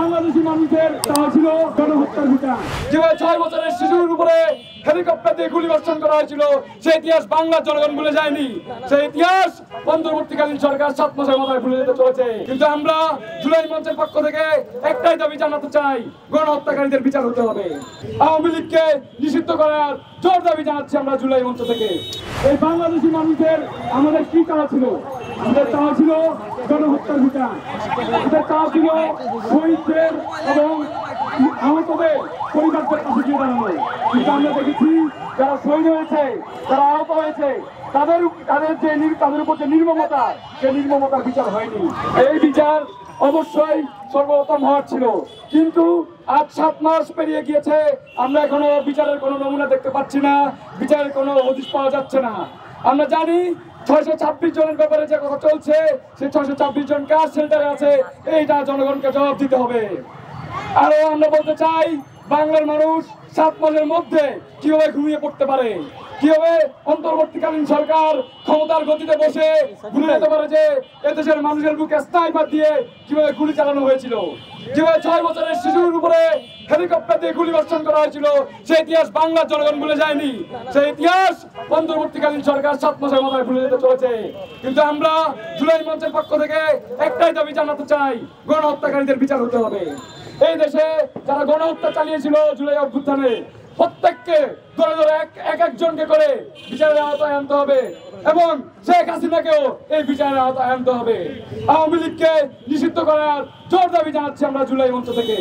বাংলাদেশি মানুষের তা ছিল গণহত্যার বিচার। যেভাবে 6 বছরের শিশুর উপরে হেলিকপ্টার দিয়ে গুলি বর্ষণ করা হয়েছিল, সেই ইতিহাস বাংলার জনগণ ভুলে যায়নি। সেই ইতিহাস অন্তর্বর্তীকালীন সরকার 7 মাসের মাথায় ভুলে যেতে চলেছে। কিন্তু আমরা জুলাই মঞ্চের পক্ষ থেকে একটাই দাবি জানাতে চাই, গণহত্যাকারীদের বিচার হতে হবে। আওয়ামী লীগকে নিষিদ্ধ করার জোর দাবি জানাচ্ছি আমরা জুলাই মঞ্চ থেকে। এই বাংলাদেশি মানুষের আমাদের কি চাওয়া ছিল? আমাদের চাওয়া ছিল গণহত্যার বিচার, আমাদের চাওয়া ছিল শহীদদের এবং আহতদের পরিবারদের পাশে গিয়ে দাঁড়ানো। কিন্তু আমরা দেখেছি যারা শহীদ হয়েছে, যারা আহত হয়েছে, তাদের উপর যে নির্মমতা, সেই নির্মমতার বিচার হয়নি। এই বিচার অবশ্যই সর্বপ্রথম হওয়ার ছিল, কিন্তু আজ 7 মাস পেরিয়ে গিয়েছে, আমরা এখনো বিচারের কোনো নমুনা দেখতে পাচ্ছি না, বিচারের কোনো হদিশ পাওয়া যাচ্ছে না। আমরা জানি 626 জনের ব্যাপারে যে কথা চলছে, সেই 626 জন কার শেল্টারে আছে, এইটা জনগণকে জবাব দিতে হবে। আরো আমরা বলতে চাই, বাংলার মানুষ 7 মাসের মধ্যে কিভাবে ঘুমিয়ে পড়তে পারে, কিভাবে অন্তর্বর্তীকালীন সরকার ক্ষমতার গতিতে বসে ভুলে যেতে পারে যে এদেশের মানুষের বুকে স্নাইপার দিয়ে কিভাবে গুলি চালানো হয়েছিল, যেভাবে 6 বছরের শিশুর উপরে হেলিকপ্টার দিয়ে গুলি বর্ষণ করা হয়েছিল, সেই ইতিহাস বাংলার জনগণ ভুলে যায়নি। সেই ইতিহাস অন্তর্বর্তীকালীন সরকার 7 মাসের মাথায় ভুলে যেতে চলেছে। কিন্তু আমরা জুলাই মঞ্চের পক্ষ থেকে একটাই দাবি জানাতে চাই, গণহত্যাকারীদের বিচার হতে হবে। এই দেশে যারা গণহত্যা চালিয়েছিল জুলাই অভ্যুত্থানে, প্রত্যেককে ধরে ধরে এক একজনকে করে বিচারের আওতায় আনতে হবে এবং শেখ হাসিনাকেও এই বিচারের আওতায় আনতে হবে। আওয়ামী লীগকে নিষিদ্ধ করার জোর দাবি জানাচ্ছি আমরা জুলাই মঞ্চ থেকে।